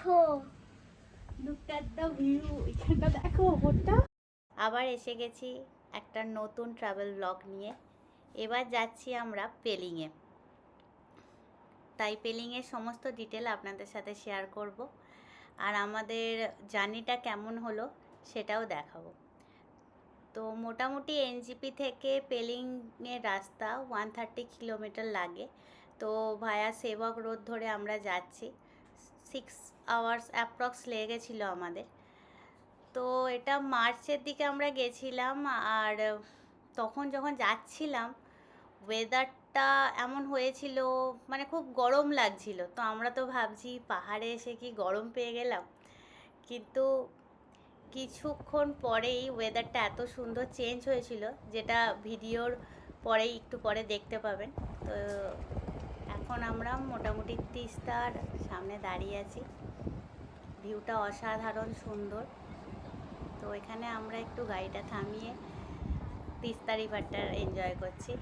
দেখো, look at the view. এখানটা দেখো ওপরটা। আবার এসে গেছি একটা নতুন ট্রাভেল ব্লগ নিয়ে। এবার যাচ্ছি আমরা পেলিংয়ে। তাই পেলিংয়ের সমস্ত ডিটেল আপনাদের সাথে শেয়ার করব, আর আমাদের জার্নিটা কেমন হলো সেটাও দেখাবো। তো মোটামুটি এনজিপি থেকে পেলিংয়ের রাস্তা 130 কিলোমিটার লাগে। তো ভায়া সেবক রোড ধরে আমরা যাচ্ছি। 6 আওয়ার্স অ্যাপ্রক্স লেগেছিলো আমাদের। তো এটা মার্চের দিকে আমরা গেছিলাম, আর তখন যখন যাচ্ছিলাম ওয়েদারটা এমন হয়েছিল, মানে খুব গরম লাগছিল। তো আমরা তো ভাবছি পাহাড়ে এসে কি গরম পেয়ে গেলাম, কিন্তু কিছুক্ষণ পরেই ওয়েদারটা এত সুন্দর চেঞ্জ হয়েছিল, যেটা ভিডিওর পরেই একটু পরে দেখতে পাবেন। তো এখন আমরা মোটামুটি তিস্তার সামনে দাঁড়িয়ে আছি। ভিউটা অসাধারণ সুন্দর। তো এখানে আমরা একটু গাড়িটা থামিয়ে তিস্তা রিভারটা এনজয় করছি।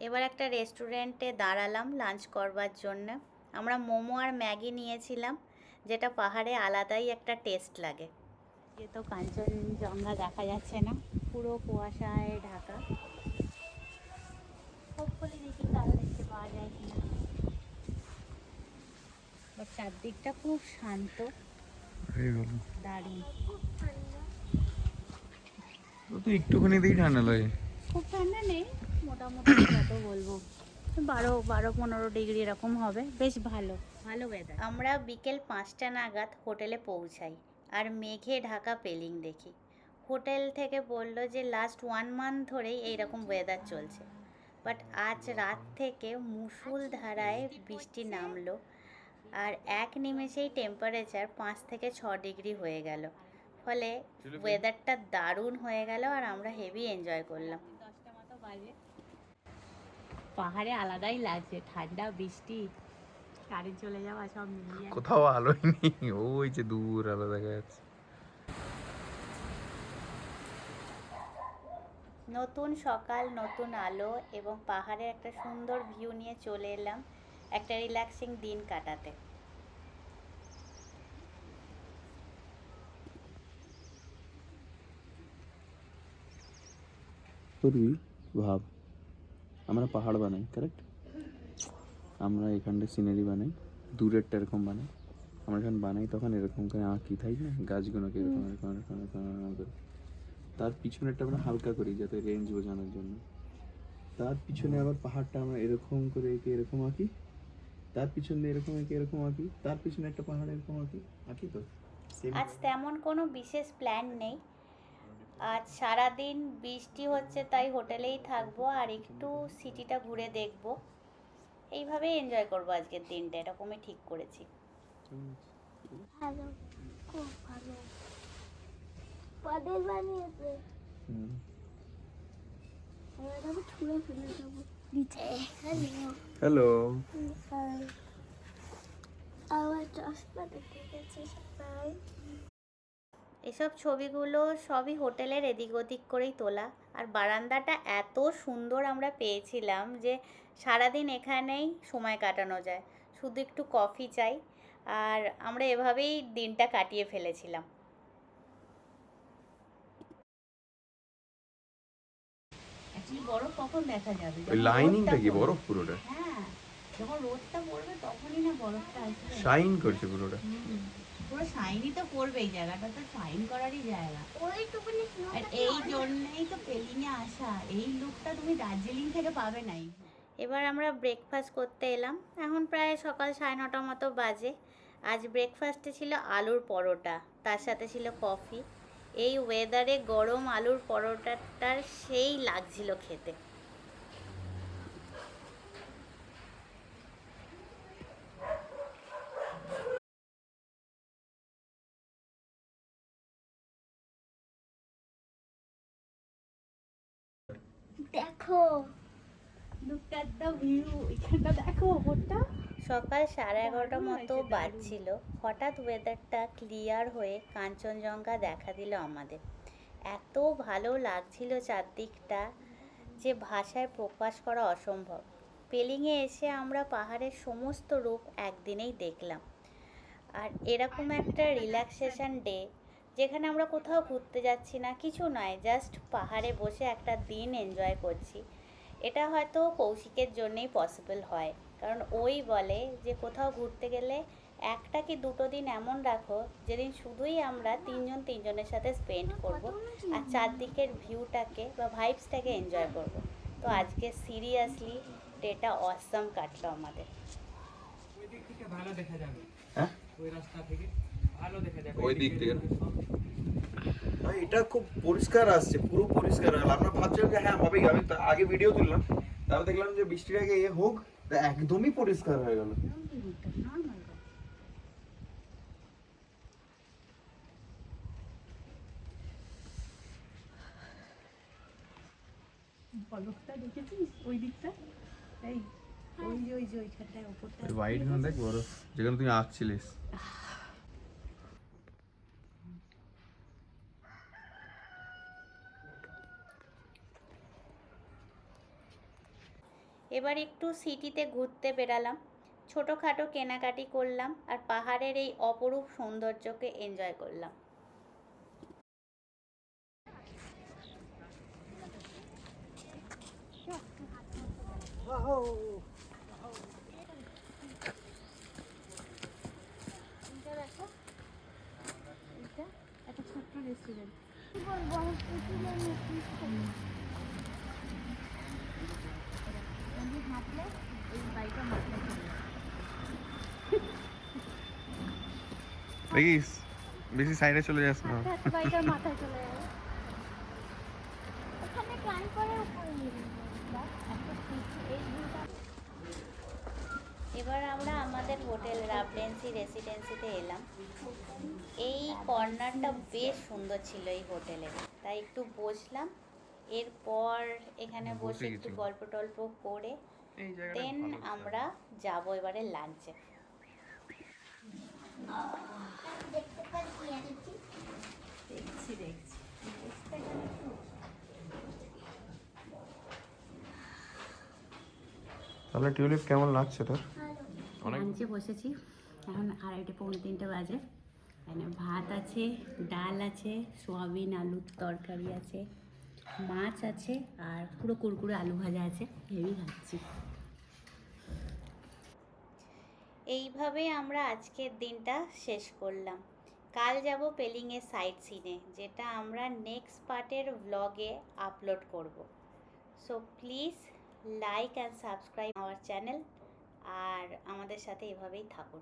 এবার একটা রেস্টুরেন্টে দাঁড়ালাম লাঞ্চ করবার জন্য। আমরা মোমো আর ম্যাগি নিয়েছিলাম, যেটা পাহাড়ে আলাদাই একটা টেস্ট লাগে। এ তো কাঞ্চনজঙ্ঘা দেখা যাচ্ছে না, পুরো কুয়াশায় ঢাকা। হোপফুলি দেখি কারো দেখতে পাওয়া যায় কিনা। বাট চারদিকটা খুব শান্ত, দারুণ। তো একটুখানি দিয়ে ঠান্ডা লাগে, খুব ঠান্ডা নেই, মোটামুটি কত বলবো, 12-15 ডিগ্রি এরকম হবে। বেশ ভালো ভালো ওয়েদার। আমরা বিকেল 5টা নাগাদ হোটেলে পৌঁছাই, আর মেঘে ঢাকা পেলিং দেখি। হোটেল থেকে বললো যে লাস্ট 1 মান্থ ধরেই এইরকম ওয়েদার চলছে। বাট আজ রাত থেকে মুষলধারায় বৃষ্টি নামলো, আর এক নিমেষেই টেম্পারেচার 5 থেকে 6 ডিগ্রি হয়ে গেল। ফলে ওয়েদারটা দারুণ হয়ে গেল, আর আমরা হেভি এনজয় করলাম। 10টা মতো বাজে। পাহাড়ে আলাদাই লাগছে, ঠান্ডা, বৃষ্টি, কারেন্ট চলে যাওয়া, সব মিলিয়ে কোথাও আলোই নেই, ওই যে দূর আলো দেখা যাচ্ছে। নতুন সকাল, নতুন আলো এবং পাহাড়ের একটা সুন্দর ভিউ নিয়ে চলে এলাম একটা রিল্যাক্সিং দিন কাটাতে। করবি ভাব, আমরা পাহাড় বানাই, কারেক্ট? আমরা এখানটা সিনারি বানাই, দূরেরটা এরকম বানাই। আমরা যখন বানাই তখন এরকম করে আঁকি, তাই না? গাছগুলোকে এরকম এরকম এরকম এরকম এরকম করে। তার পিছনেরটা আমরা হালকা করি যাতে রেঞ্জ বোঝানোর জন্য। তার পিছনে আবার পাহাড়টা আমরা এরকম করে এঁকে এরকম আঁকি, তার পিছনে এরকম এঁকে এরকম আঁকি, তার পিছনে একটা পাহাড় এরকম আঁকি, আঁকি তো। আজ তেমন কোনো বিশেষ প্ল্যান নেই। আজ সারাদিন বৃষ্টি হচ্ছে, তাই হোটেলেই থাকবো আর একটু সিটিটা ঘুরে দেখবো। এইভাবেই এনজয় করবো আজকের দিনটা, এরকমই ঠিক করেছি। ভালো, খুব ভালো। পদের বানিয়েছে। আমরা ছুঁড়ে ফেলে দেবো নিচে। হ্যালো। আমার চশমা দেখে গেছে সবাই। এসব ছবিগুলো সবই হোটেলের এদিক ওদিক করেই তোলা, আর বারান্দাটা এত সুন্দর আমরা পেয়েছিলাম যে সারাদিন এখানেই সময় কাটানো যায়। শুধু একটু কফি চাই, আর আমরা এভাবেই দিনটা কাটিয়ে ফেলেছিলাম। বরফ কখন দেখা যাবে? ওই লাইনিংটা কি বরফ পুরোটা? হ্যাঁ, যখন রোদটা পড়বে তখনই না বরফটা আসবে। শাইন করছে পুরোটা। পুরো শাইনই তো করবে, এই জায়গাটা তো শাইন করারই জায়গা। ওইটুকুনি, আর এই জন্যই তো পেলিংয়ে আসা। এই লুকটা তুমি দার্জিলিং থেকে পাবে নাই। এবার আমরা ব্রেকফাস্ট করতে এলাম। এখন প্রায় সকাল 9:30 মতো বাজে। আজ ব্রেকফাস্টে ছিল আলুর পরোটা, তার সাথে ছিল কফি। এই ওয়েদারে গরম আলুর পরোটাটার সেই লাগছিল খেতে। দেখো Look at the view. এখানটা দেখো ওপরটা। সকাল 11:30 মতো বাজছিল, হঠাৎ ওয়েদারটা ক্লিয়ার হয়ে কাঞ্চনজঙ্ঘা দেখা দিল আমাদের। এত ভালো লাগছিল চারদিকটা যে ভাষায় প্রকাশ করা অসম্ভব। পেলিংয়ে এসে আমরা পাহাড়ের সমস্ত রূপ একদিনেই দেখলাম। আর এরকম একটা রিল্যাক্সেশন ডে, যেখানে আমরা কোথাও ঘুরতে যাচ্ছি না, কিছু নয়, জাস্ট পাহাড়ে বসে একটা দিন এনজয় করছি, এটা হয়তো কৌশিকের জন্যেই পসিবল হয়। কারণ ওই বলে যে কোথাও ঘুরতে গেলে একটা কি দুটো দিন এমন রাখো যেদিন শুধুই আমরা তিনজনের সাথে স্পেন্ড করব আর চারদিকের ভিউটাকে বা ভাইবসটাকে এনজয় করব। তো আজকে সিরিয়াসলি ডেটা অসাম কাটলো আমাদের। ওই দিক থেকে ভালো দেখা যাবে, হ্যাঁ ওই রাস্তা থেকে ভালো দেখা যাবে। ওই দিক থেকে না, এটা খুব পরিষ্কার আসছে, পুরো পরিষ্কার হলো। আমরা ভাবছিলাম যে হ্যাঁ হবেই, আমি আগে ভিডিও তুললাম, তারপর দেখলাম যে বৃষ্টির আগে হোক, তা একদমই পরিষ্কার হয়ে গেল। পলকটা দেখেছিস ওই দিকটা? এই ওই যে ওইখানটায় ওপরটা ওই হোয়াইট গান দেখ বড়, যেখানে তুমি আঁকছিলিস। এবার একটু সিটিতে ঘুরতে বেরালাম, ছোটোখাটো কেনাকাটি করলাম আর পাহাড়ের এই অপরূপ সৌন্দর্যকে এনজয় করলাম। একটা ছোট্ট রেস্টুরেন্ট। হাঁটলে এই বাড়িটা মাথায় চলে যাবে। দেখিস বেশি সাইডে চলে যাস না। বাড়িটার মাথায় চলে যাবে। ওখানে প্ল্যান করে উপরে নিয়ে এবার আমরা আমাদের হোটেল রাবডেন্সি রেসিডেন্সিতে এলাম। এই কর্নারটা বেশ সুন্দর ছিল এই হোটেলে, তাই একটু বসলাম। এরপর এখানে বসে একটু গল্প টল্প করে দেন আমরা যাব এবারে লাঞ্চে। দেখতে পাচ্ছি আনছি। দেখছি তাহলে টিউলিপ কেমন লাগছে তোর? লাঞ্চে বসেছি, এখন 2:30-3 বাজে। এখানে ভাত আছে, ডাল আছে, সোয়াবিন আলুর তরকারি আছে, মাছ আছে আর পুরো কুরকুরে আলু ভাজা আছে। হেভি খাচ্ছি। এইভাবে আমরা আজকের দিনটা শেষ করলাম। কাল যাব পেলিংয়ের সাইট সিনে, যেটা আমরা নেক্সট পার্টের ব্লগে আপলোড করব। So please like and subscribe our channel আর আমাদের সাথে এভাবেই থাকুন।